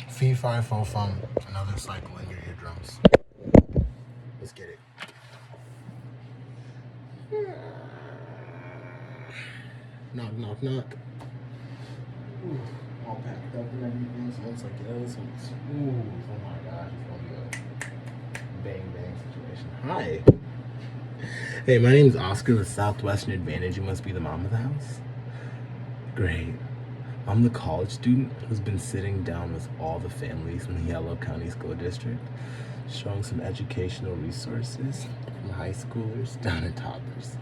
Fee, fi, fo, fum. Another cycle in your eardrums. Let's get it. Knock, knock, knock. Ooh, all packed up and everything. So it's like, yeah, this one's. Ooh, oh my gosh, it's gonna be a bang bang situation. Hi. Hey, my name's Oscar with Southwestern Advantage. You must be the mom of the house. Great. I'm the college student who's been sitting down with all the families in the Yellow County School District, showing some educational resources from high schoolers down to toddlers.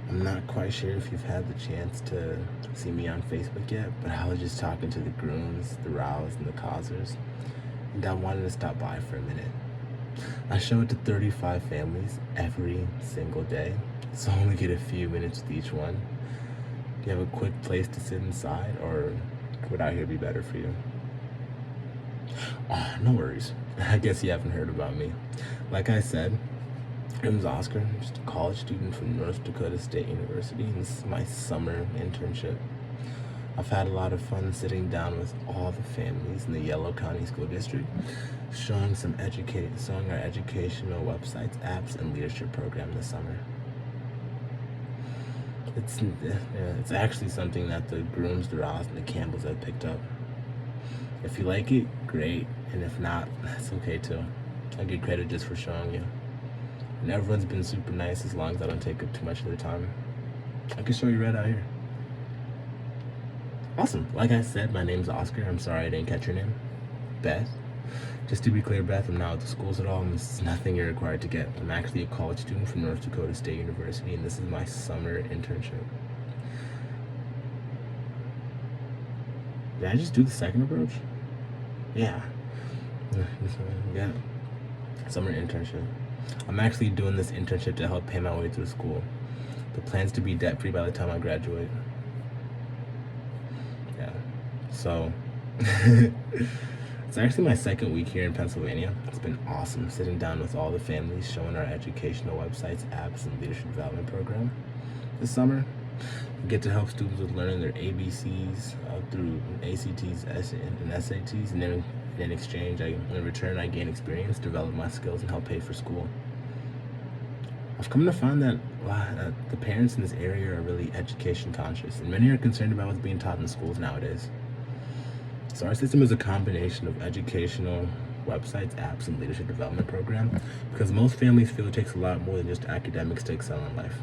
I'm not quite sure if you've had the chance to see me on Facebook yet, but I was just talking to the grooms, the rows, and the causers, and I wanted to stop by for a minute. I show it to 35 families every single day, so I only get a few minutes with each one. Do you have a quick place to sit inside, or would out here be better for you? Oh, no worries. I guess you haven't heard about me. Like I said, my name's Oscar. I'm just a college student from North Dakota State University, and this is my summer internship. I've had a lot of fun sitting down with all the families in the Yellow County School District, showing our educational websites, apps, and leadership program this summer. It's actually something that the grooms, the Ross, and the Campbells have picked up. If you like it, great, and if not, that's okay too. I get credit just for showing you. And everyone's been super nice as long as I don't take up too much of their time. I can show you right out here. Awesome. Like I said, my name's Oscar. I'm sorry I didn't catch your name. Beth. Just to be clear, Beth, I'm not at the schools at all, and this is nothing you're required to get. I'm actually a college student from North Dakota State University, and this is my summer internship. Did I just do the second approach? Yeah. Yeah. Summer internship. I'm actually doing this internship to help pay my way through school. The plan's to be debt-free by the time I graduate. Yeah. So, it's actually my second week here in Pennsylvania. It's been awesome sitting down with all the families, showing our educational websites, apps, and leadership development program. This summer, I get to help students with learning their ABCs through ACTs and SATs, and then in exchange, in return, I gain experience, develop my skills, and help pay for school. I've come to find that the parents in this area are really education conscious, and many are concerned about what's being taught in schools nowadays. So our system is a combination of educational websites, apps, and leadership development program, because most families feel it takes a lot more than just academics to excel in life.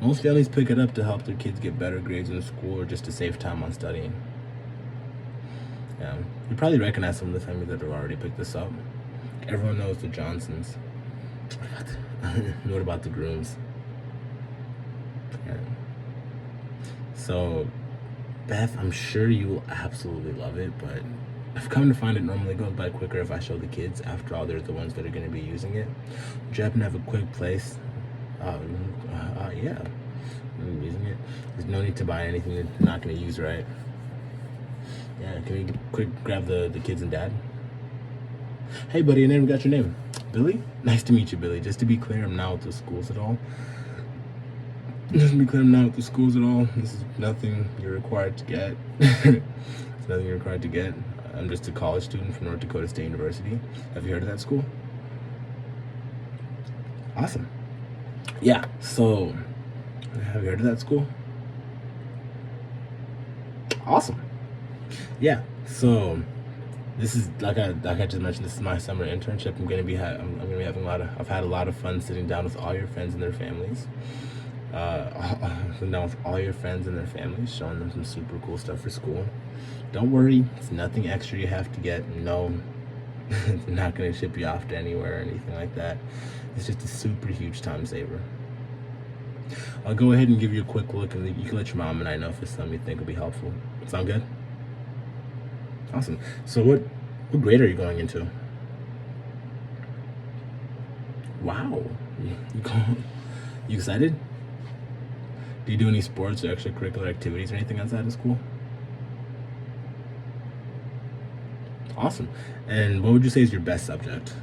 Most families pick it up to help their kids get better grades in school or just to save time on studying. You probably recognize some of the families that have already picked this up. Everyone knows the Johnsons. What about the grooms? Yeah. So, Beth, I'm sure you will absolutely love it, but I've come to find it normally goes by quicker if I show the kids. After all, they're the ones that are going to be using it. Would you happen to have a quick place? Yeah. I'm using it. There's no need to buy anything that you're not going to use, right? Yeah, can we quick grab the kids and dad? Hey, buddy, I never got your name. Billy? Nice to meet you, Billy. Just to be clear, I'm not with the schools at all. This is nothing you're required to get. It's nothing you're required to get. I'm just a college student from North Dakota State University. Have you heard of that school? Awesome. Yeah, so, have you heard of that school? Awesome. Yeah, so this is like I just mentioned. This is my summer internship. I'm gonna be having I've had a lot of fun sitting down with all your friends and their families. Sitting down with all your friends and their families, showing them some super cool stuff for school. Don't worry, it's nothing extra you have to get. No, it's not gonna ship you off to anywhere or anything like that. It's just a super huge time saver. I'll go ahead and give you a quick look, and you can let your mom and I know if it's something you think will be helpful. Sound good? Awesome. So what grade are you going into? Wow. You excited? Do you do any sports or extracurricular activities or anything outside of school? Awesome. And what would you say is your best subject?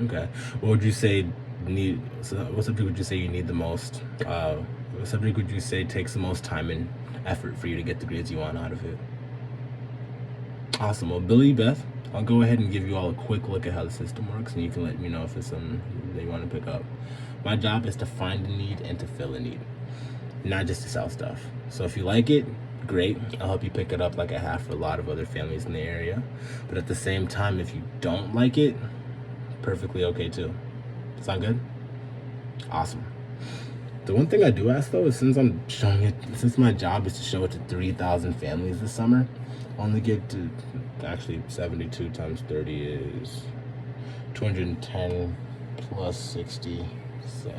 Okay. What would you say what subject would you say you need the most? What subject would you say takes the most time effort for you to get the grades you want out of it. Awesome. Well, Billy, Beth, I'll go ahead and give you all a quick look at how the system works, and you can let me know if it's something that you want to pick up. My job is to find a need and to fill a need, not just to sell stuff. So if you like it, great. I'll help you pick it up like I have for a lot of other families in the area. But at the same time, if you don't like it, perfectly okay too. Sound good? Awesome. The one thing I do ask though is since my job is to show it to 3,000 families this summer, I only get to actually 72 times 30 is 210 plus 60, so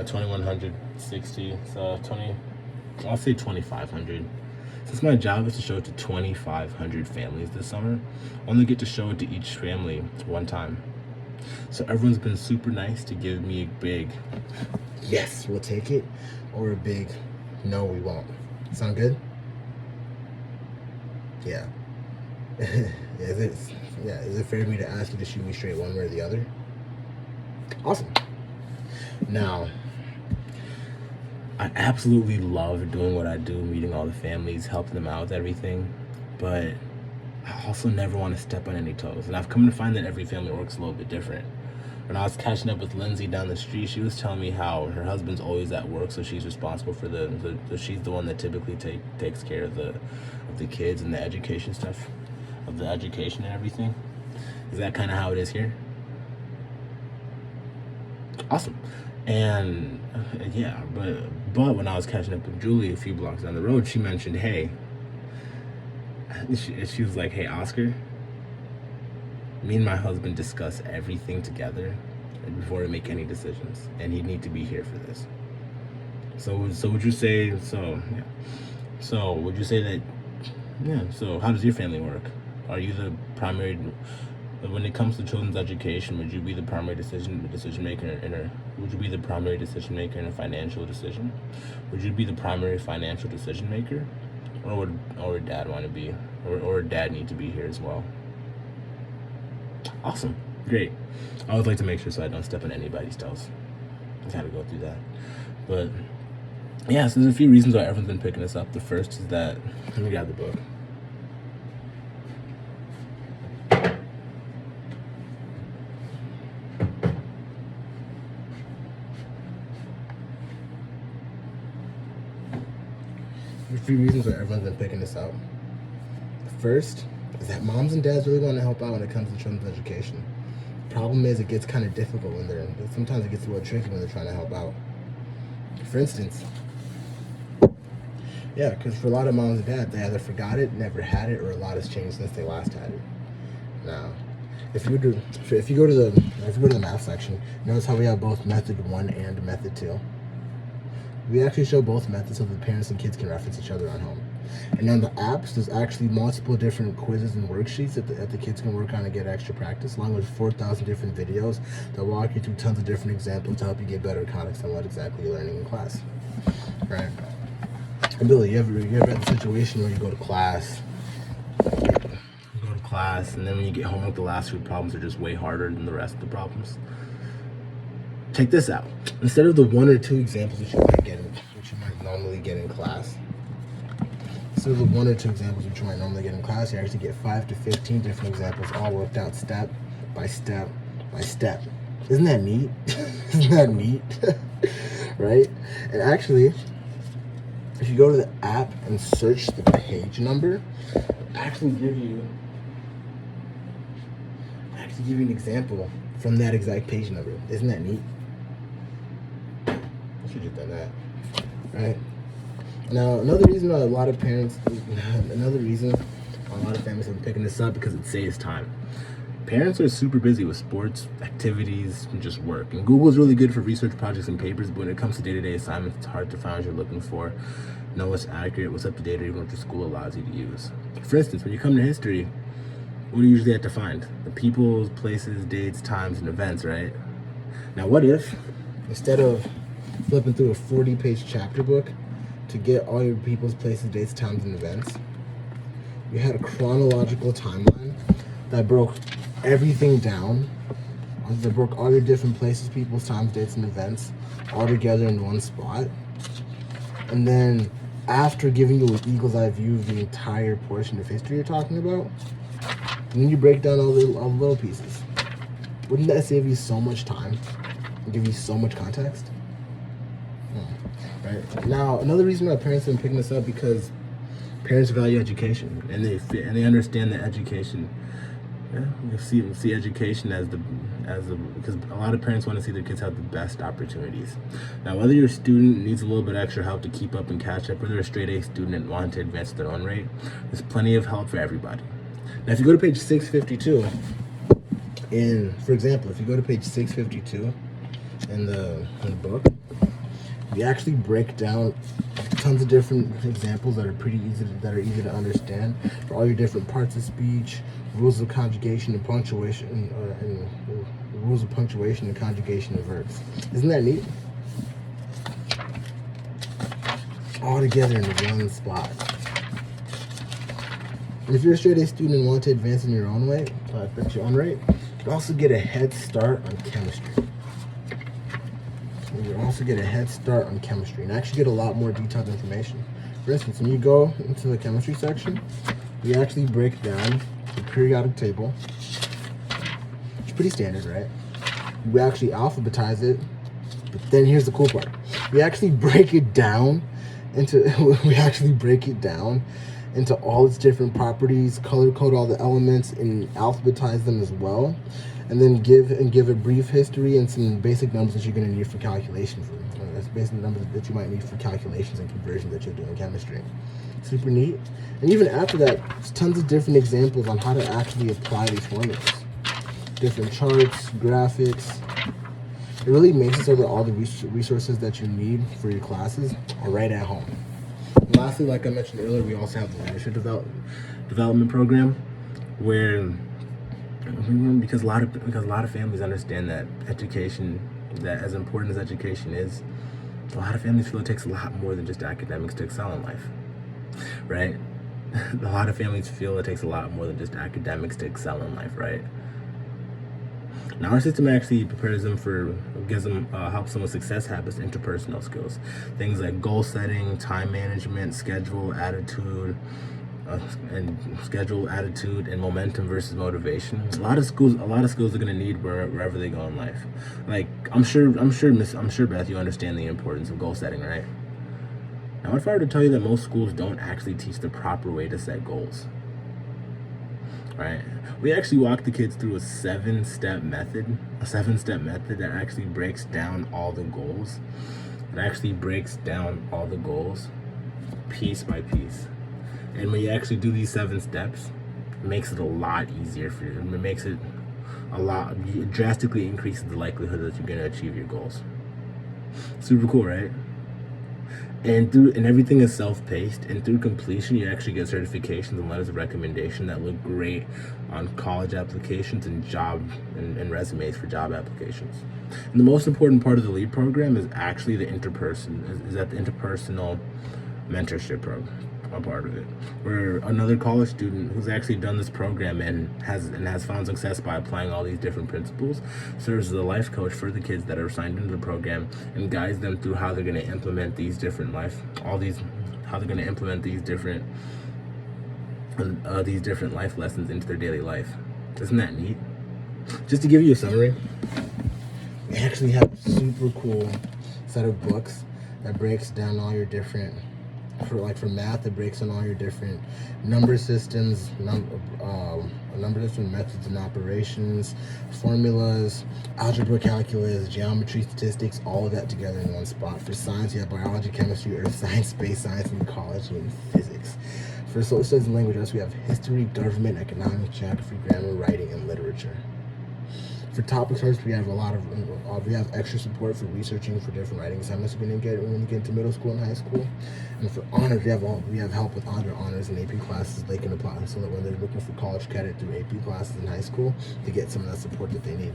2160, so I'll say 2,500. Since my job is to show it to 2,500 families this summer, I only get to show it to each family one time. So everyone's been super nice to give me a big yes, we'll take it, or a big no, we won't. Sound good? Yeah. Is it fair for me to ask you to shoot me straight one way or the other? Awesome. Now, I absolutely love doing what I do, meeting all the families, helping them out with everything, but I also never want to step on any toes. And I've come to find that every family works a little bit different. When I was catching up with Lindsay down the street, she was telling me how her husband's always at work, so she's responsible for she's the one that typically takes care of the kids and the education stuff, of the education and everything. Is that kind of how it is here? Awesome. And yeah, but when I was catching up with Julie a few blocks down the road, she mentioned, hey, she was like, hey, Oscar, me and my husband discuss everything together before we make any decisions, and he'd need to be here for this. So would you say, so would you say that, so how does your family work? Are you the primary, when it comes to children's education, would you be the primary decision maker would you be the primary decision maker in a financial decision? Would you be the primary financial decision maker? Or would dad want to be, or dad need to be here as well? Awesome. Great. I always like to make sure so I don't step on anybody's toes. I gotta go through that. But yeah, so there's a few reasons why everyone's been picking this up. The first is that, let me grab the book. There's a few reasons why everyone's been picking this up. The first is that moms and dads really want to help out when it comes to children's education. The problem is it gets kind of difficult sometimes it gets a little tricky when they're trying to help out. For instance, because for a lot of moms and dads, they either forgot it, never had it, or a lot has changed since they last had it. Now, if you go to the math section, notice how we have both method 1 and method 2. We actually show both methods so that the parents and kids can reference each other on home. And on the apps, there's actually multiple different quizzes and worksheets that the kids can work on and get extra practice, along with 4,000 different videos that walk you through tons of different examples to help you get better context on what exactly you're learning in class. Right? And Billy, you ever had the situation where you go to class, and then when you get home with the last few problems are just way harder than the rest of the problems? Check this out. Instead of the 1 or 2 examples which you might normally get in class, you actually get 5 to 15 different examples, all worked out step by step by step. Isn't that neat? Isn't that neat? Right? And actually, if you go to the app and search the page number, actually give you an example from that exact page number. Isn't that neat? I should have done that. Right? Now, another reason a lot of families have been picking this up because it saves time. Parents are super busy with sports, activities, and just work. And Google's really good for research projects and papers, but when it comes to day-to-day assignments, it's hard to find what you're looking for, know what's accurate, what's up to date, or even what your school allows you to use. For instance, when you come to history, what do you usually have to find? The people, places, dates, times, and events, right? Now, what if, instead of flipping through a 40-page chapter book to get all your people's, places, dates, times, and events, you had a chronological timeline that broke everything down, that broke all your different places, people's, times, dates, and events all together in one spot? And then after giving you an eagle's eye view of the entire portion of history you're talking about, and then you break down all the little pieces. Wouldn't that save you so much time and give you so much context? Right. Now, another reason why parents have been picking this up, because parents value education, and they understand that education. Yeah, you see education as the because a lot of parents want to see their kids have the best opportunities. Now, whether your student needs a little bit extra help to keep up and catch up, or they're a straight A student and want to advance at their own rate, there's plenty of help for everybody. Now, if you go to page 652, for example, if you go to page 652 in the book, we actually break down tons of different examples that are easy to understand for all your different parts of speech, rules of conjugation and punctuation, and rules of punctuation and conjugation of verbs. Isn't that neat? All together in one spot. And if you're a straight A student and want to advance in your own way, at your own rate, you can also get a head start on chemistry. You also get a head start on chemistry and actually get a lot more detailed information. For instance, when you go into the chemistry section, we actually break down the periodic table. It's pretty standard, right? We actually alphabetize it, but then here's the cool part. We actually break it down into all its different properties, color code all the elements, and alphabetize them as well. And then give a brief history and some basic numbers that you're going to need for calculations. That's basic numbers that you might need for calculations and conversions that you'll do in chemistry. Super neat. And even after that, there's tons of different examples on how to actually apply these formulas. Different charts, graphics. It really makes it so that all the resources that you need for your classes are right at home. And lastly, like I mentioned earlier, we also have the leadership development program, where because a lot of families understand that education, that as important as education is, a lot of families feel it takes a lot more than just academics to excel in life, right? A lot of families feel it takes a lot more than just academics to excel in life, right? Now, our system actually helps them with success habits, interpersonal skills, things like goal setting, time management, schedule, attitude, and momentum versus motivation. A lot of schools are gonna need wherever they go in life. Like I'm sure Beth, you understand the importance of goal setting, right? Now, if I were to tell you that most schools don't actually teach the proper way to set goals, right? We actually walk the kids through a seven-step method that actually breaks down all the goals. It actually breaks down all the goals piece by piece. And when you actually do these 7 steps, it makes it a lot easier for you. It drastically increases the likelihood that you're going to achieve your goals. Super cool, right? And everything is self-paced, and through completion you actually get certifications and letters of recommendation that look great on college applications and resumes for job applications. And the most important part of the LEAD program is actually the interpersonal mentorship program, a part of it, where another college student who's actually done this program and has found success by applying all these different principles serves as a life coach for the kids that are signed into the program and guides them through how they're going to implement these different life lessons into their daily life. Isn't that neat? Just to give you a summary, we actually have a super cool set of books that breaks down all your different, for math, it breaks down all your different number systems, number system methods and operations, formulas, algebra, calculus, geometry, statistics, all of that together in one spot. For science, you have biology, chemistry, earth science, space science, and ecology, and physics. For social studies and language arts, we have history, government, economics, geography, grammar, writing, and literature. For topic arts, we have extra support for researching for different writing assignments when you get into middle school and high school. And for honors, we have help with honors and AP classes they can apply, so that when they're looking for college credit through AP classes in high school, they get some of that support that they need.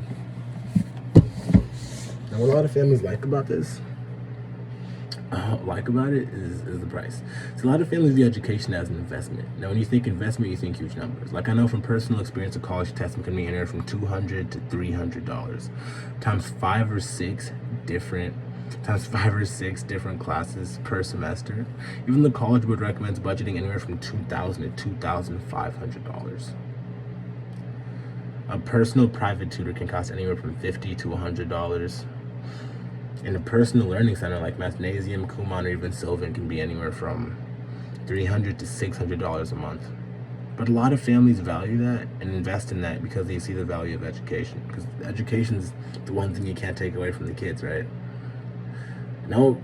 Now, what a lot of families like about this, is the price. So a lot of families view education as an investment. Now, when you think investment, you think huge numbers. Like I know from personal experience, a college test can be anywhere from $200 to $300 times 5 or 6 different times 5 or 6 different classes per semester. Even the College Board recommends budgeting anywhere from $2,000 to $2,500. A personal private tutor can cost anywhere from $50 to $100. And a personal learning center like Mathnasium, Kumon, or even Sylvan can be anywhere from $300 to $600 a month. But a lot of families value that and invest in that because they see the value of education. Because education is the one thing you can't take away from the kids, right? Now,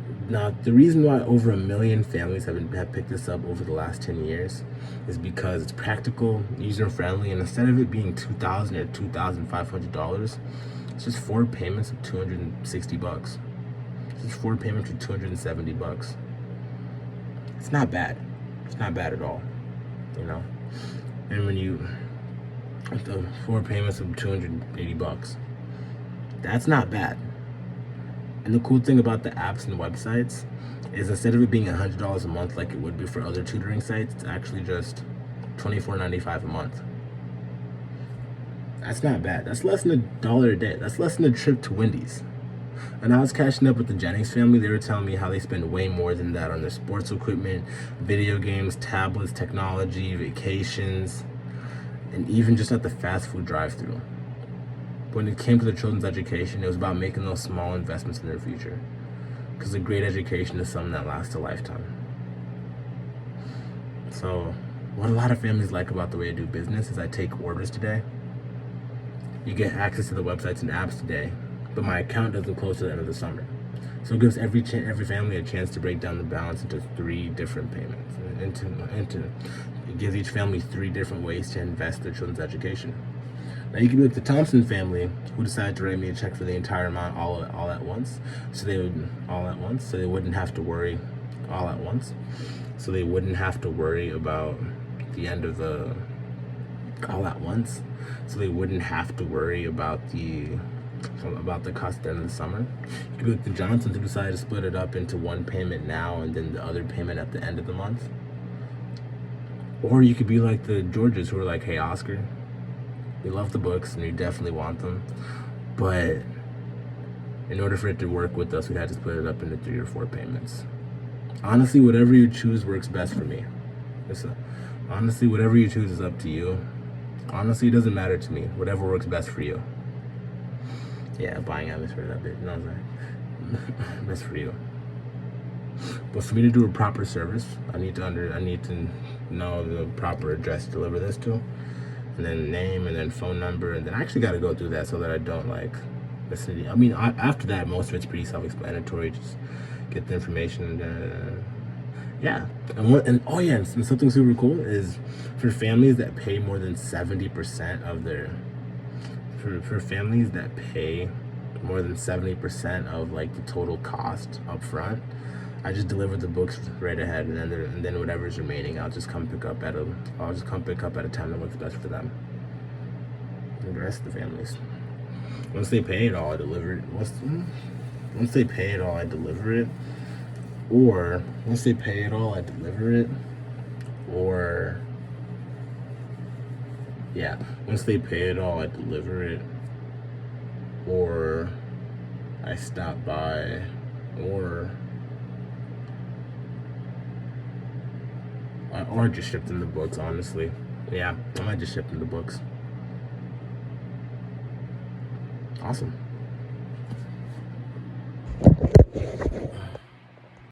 the reason why over 1 million families have picked this up over the last 10 years is because it's practical, user-friendly, and instead of it being $2,000 or $2,500, it's just 4 payments of $260. It's just 4 payments of $270. It's not bad. It's not bad at all, you know? And when you, the 4 payments of $280, that's not bad. And the cool thing about the apps and websites is instead of it being $100 a month like it would be for other tutoring sites, it's actually just $24.95 a month. That's not bad. That's less than $1 a day. That's less than a trip to Wendy's. And I was catching up with the Jennings family. They were telling me how they spend way more than that on their sports equipment, video games, tablets, technology, vacations, and even just at the fast food drive-thru. When it came to the children's education, it was about making those small investments in their future. Because a great education is something that lasts a lifetime. So, what a lot of families like about the way I do business is I take orders today. You get access to the websites and apps today, but my account doesn't close to the end of the summer. So it gives every family a chance to break down the balance into 3 different payments. It gives each family 3 different ways to invest their children's education. Now you can be like the Thompson family, who decided to write me a check for the entire amount all at once, so they wouldn't have to worry about the end of the all at once, so they wouldn't have to worry about the cost at the end of the summer. You could be like the Johnsons, who decided to split it up into 1 payment now and then the other payment at the end of the month. Or you could be like the Georges, who are like, hey Oscar, we love the books and we definitely want them, but in order for it to work with us, we had to split it up into 3 or 4 payments. Honestly, whatever you choose works best for me. Honestly, whatever you choose is up to you. Honestly, it doesn't matter to me. Whatever works best for you. Yeah, buying atmosphere that bit. No, sorry. Best for you. But for me to do a proper service, I need to know the proper address to deliver this to, and then name, and then phone number, and then I actually got to go through that so that I don't like listen to. I mean, after that, most of it's pretty self-explanatory. Just get the information. Yeah, and something super cool is for families that pay more than 70% of their. For families that pay more than 70% of like the total cost up front, I just deliver the books right ahead, and then whatever's remaining, I'll just come pick up at a time that works best for them. And the rest of the families, once they pay it all, I deliver it. Once they pay it all, I deliver it. Or once they pay it all, I deliver it. Or yeah, once they pay it all, I deliver it. Or I stop by. Or I just ship them the books, honestly. Yeah, I might just ship them the books. Awesome.